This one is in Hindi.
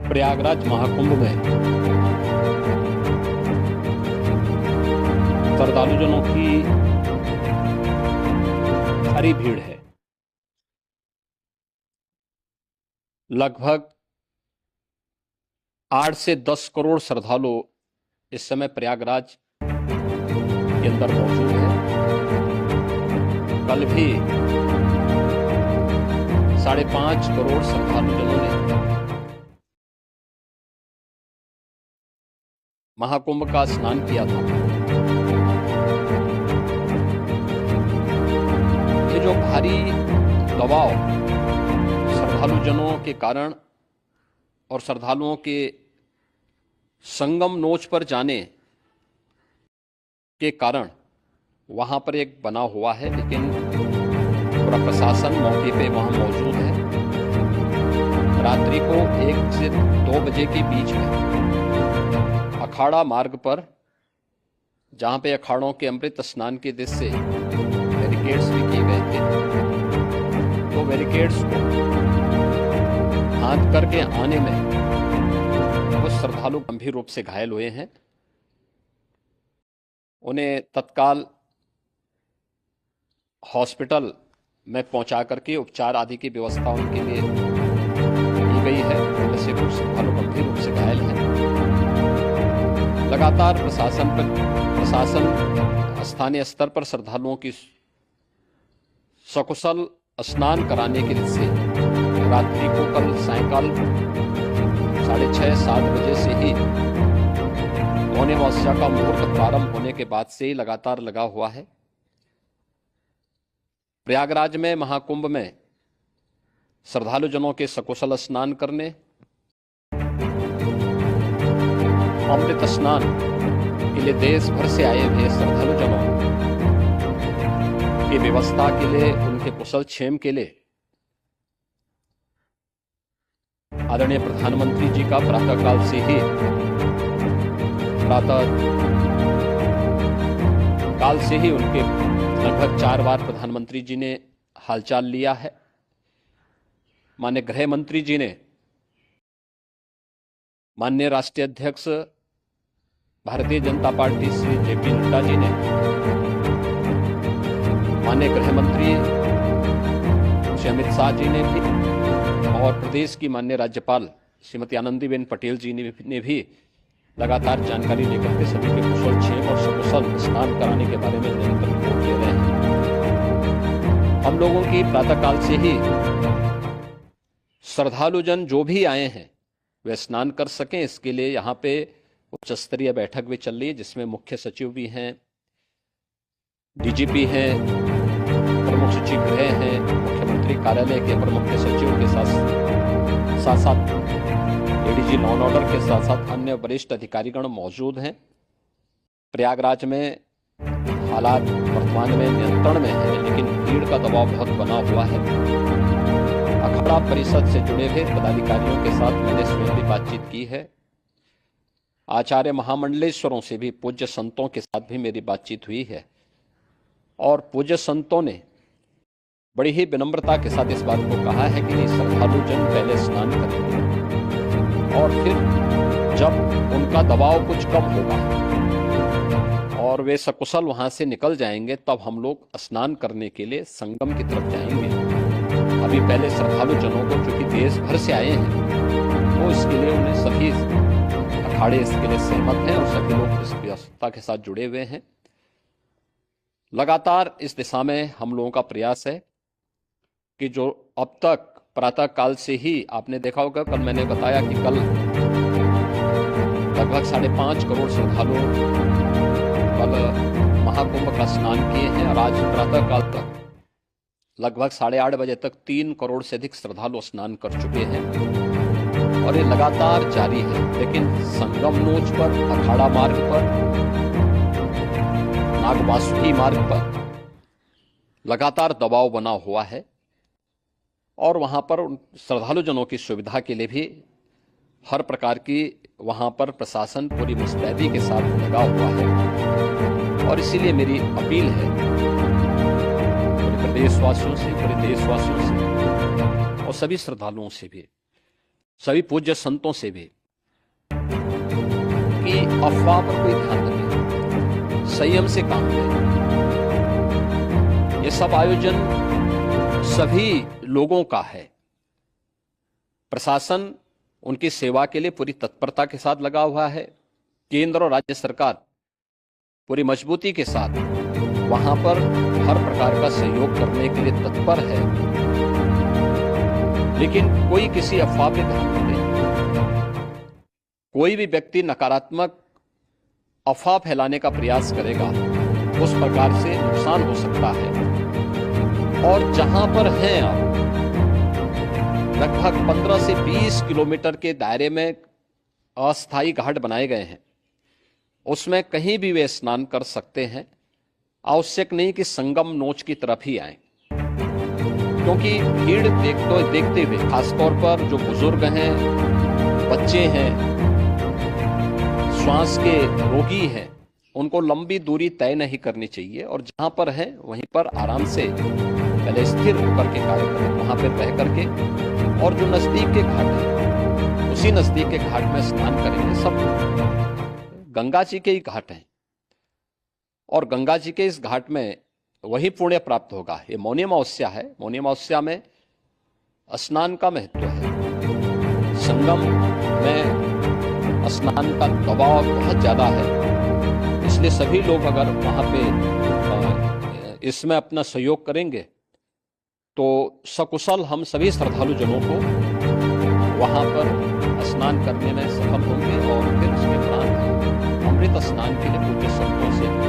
प्रयागराज महाकुंभ में श्रद्धालुजनों की भारी भीड़ है। लगभग 8 से 10 करोड़ श्रद्धालु इस समय प्रयागराज के अंदर मौजूद है। कल भी 5.5 करोड़ श्रद्धालुजनों ने महाकुंभ का स्नान किया था। ये जो भारी दबाव श्रद्धालुजनों के कारण और श्रद्धालुओं के संगम नोच पर जाने के कारण वहां पर एक बना हुआ है, लेकिन पूरा प्रशासन मौके पे वहां मौजूद है। रात्रि को 1 से 2 बजे के बीच में अखाड़ा मार्ग पर, जहां पे अखाड़ों के अमृत स्नान के दृश्य से बैरिकेड्स भी किए गए थे, तो बैरिकेड्स को फांद करके आने में कुछ श्रद्धालु गंभीर रूप से घायल हुए हैं। उन्हें तत्काल हॉस्पिटल में पहुंचा करके उपचार आदि की व्यवस्था उनके लिए की गई है। उनमें से कुछ श्रद्धालु गंभीर रूप से घायल हैं। लगातार प्रशासन स्थानीय स्तर पर श्रद्धालुओं की सकुशल स्नान कराने के लिए रात्रि को कल सायंकाल 6:30-7 बजे से ही मौनी अमावस्या का मुहूर्त प्रारंभ होने के बाद से ही लगातार लगा हुआ है। प्रयागराज में महाकुंभ में श्रद्धालुजनों के सकुशल स्नान करने, अमृत स्नान के लिए देश भर से आए हुए श्रद्धालुजनों की व्यवस्था के लिए, उनके कुशल क्षेम के लिए आदरणीय प्रधानमंत्री जी का प्रातःकाल से ही उनके लगभग 4 बार प्रधानमंत्री जी ने हालचाल लिया है। माननीय गृह मंत्री जी ने, माननीय राष्ट्रीय अध्यक्ष भारतीय जनता पार्टी श्री जेपी नड्डा जी ने, माननीय गृह मंत्री श्री अमित शाह जी ने भी, और प्रदेश की माननीय राज्यपाल श्रीमती आनंदीबेन पटेल जी ने भी लगातार जानकारी लेकर के सभी के कुशल क्षेम और सकुशल स्नान कराने के बारे में निरंतर रिपोर्ट ले रहे हैं। हम लोगों की प्रातःकाल से ही श्रद्धालुजन जो भी आए हैं वे स्नान कर सकें, इसके लिए यहाँ पे उच्च स्तरीय बैठक भी चल रही है, जिसमें मुख्य सचिव भी हैं, डीजीपी हैं, प्रमुख सचिव गृह हैं, मुख्यमंत्री कार्यालय के अपर मुख्य सचिव के साथ एडीजी लॉ एंड ऑर्डर के साथ साथ अन्य वरिष्ठ अधिकारीगण मौजूद हैं। प्रयागराज में हालात वर्तमान में नियंत्रण में है, लेकिन भीड़ का दबाव बहुत बना हुआ है। अखाड़ा परिषद से जुड़े हुए पदाधिकारियों के साथ मैंने स्वयं भी बातचीत की है। आचार्य महामंडलेश्वरों से भी, पूज्य संतों के साथ भी मेरी बातचीत हुई है, और पूज्य संतों ने बड़ी ही विनम्रता के साथ इस बात को कहा है कि श्रद्धालुजन पहले स्नान करेंगे और फिर जब उनका दबाव कुछ कम होगा और वे सकुशल वहां से निकल जाएंगे, तब हम लोग स्नान करने के लिए संगम की तरफ जाएंगे। अभी पहले श्रद्धालुजनों को, जो कि देश भर से आए हैं, तो इसके लिए उन्हें सभी अखाड़े इसके लिए सहमत हैं और सभी लोग इस व्यवस्था के साथ जुड़े हुए हैं। लगातार इस दिशा में हम लोगों का प्रयास है कि जो अब तक प्रातः काल से ही आपने देखा होगा, कल मैंने बताया कि कल लगभग 5.5 करोड़ श्रद्धालु कल महाकुंभ का स्नान किए हैं, और आज प्रातः काल तक लगभग 8:30 बजे तक 3 करोड़ से अधिक श्रद्धालु स्नान कर चुके हैं, और ये लगातार जारी है। लेकिन संगम नोच पर, अखाड़ा मार्ग पर, नागवासुकी मार्ग पर लगातार दबाव बना हुआ है, और वहां पर श्रद्धालुजनों की सुविधा के लिए भी हर प्रकार की वहां पर प्रशासन पूरी मुस्तैदी के साथ लगा हुआ है। और इसीलिए मेरी अपील है पूरे प्रदेशवासियों से, पूरे देशवासियों से और सभी श्रद्धालुओं से भी सभी पूज्य संतों से भी कि अफवाह पर कोई ध्यान न दें, संयम से काम लें। ये सब आयोजन सभी लोगों का है। प्रशासन उनकी सेवा के लिए पूरी तत्परता के साथ लगा हुआ है। केंद्र और राज्य सरकार पूरी मजबूती के साथ वहां पर हर प्रकार का सहयोग करने के लिए तत्पर है। लेकिन कोई किसी अफवाह पे ध्यान न दे। कोई भी व्यक्ति नकारात्मक अफवाह फैलाने का प्रयास करेगा, उस प्रकार से नुकसान हो सकता है। और जहां पर हैं आप, लगभग 15 से 20 किलोमीटर के दायरे में अस्थायी घाट बनाए गए हैं। उसमें कहीं भी वे स्नान कर सकते हैं। आवश्यक नहीं कि संगम नोच की तरफ ही आए, क्योंकि भीड़ देखते हुए खासतौर पर जो बुजुर्ग हैं, बच्चे हैं, श्वास के रोगी हैं, उनको लंबी दूरी तय नहीं करनी चाहिए। और जहां पर है वहीं पर आराम से पहले स्थिर होकर के कार्य करें, वहां पर रह करके। और जो नजदीक के घाट है, उसी नजदीक के घाट में स्नान करेंगे। सब गंगा जी के ही घाट हैं और गंगा जी के इस घाट में वही पुण्य प्राप्त होगा। ये मौनी अमावस्या है। मौनी अमावस्या में स्नान का महत्व है। संगम में स्नान का दबाव बहुत ज्यादा है, इसलिए सभी लोग अगर वहां पे इसमें अपना सहयोग करेंगे तो सकुशल हम सभी श्रद्धालु जनों को वहां पर स्नान करने में सफल होंगे। और फिर उसके उपरांत अमृत स्नान के लिए पूज्य संतों से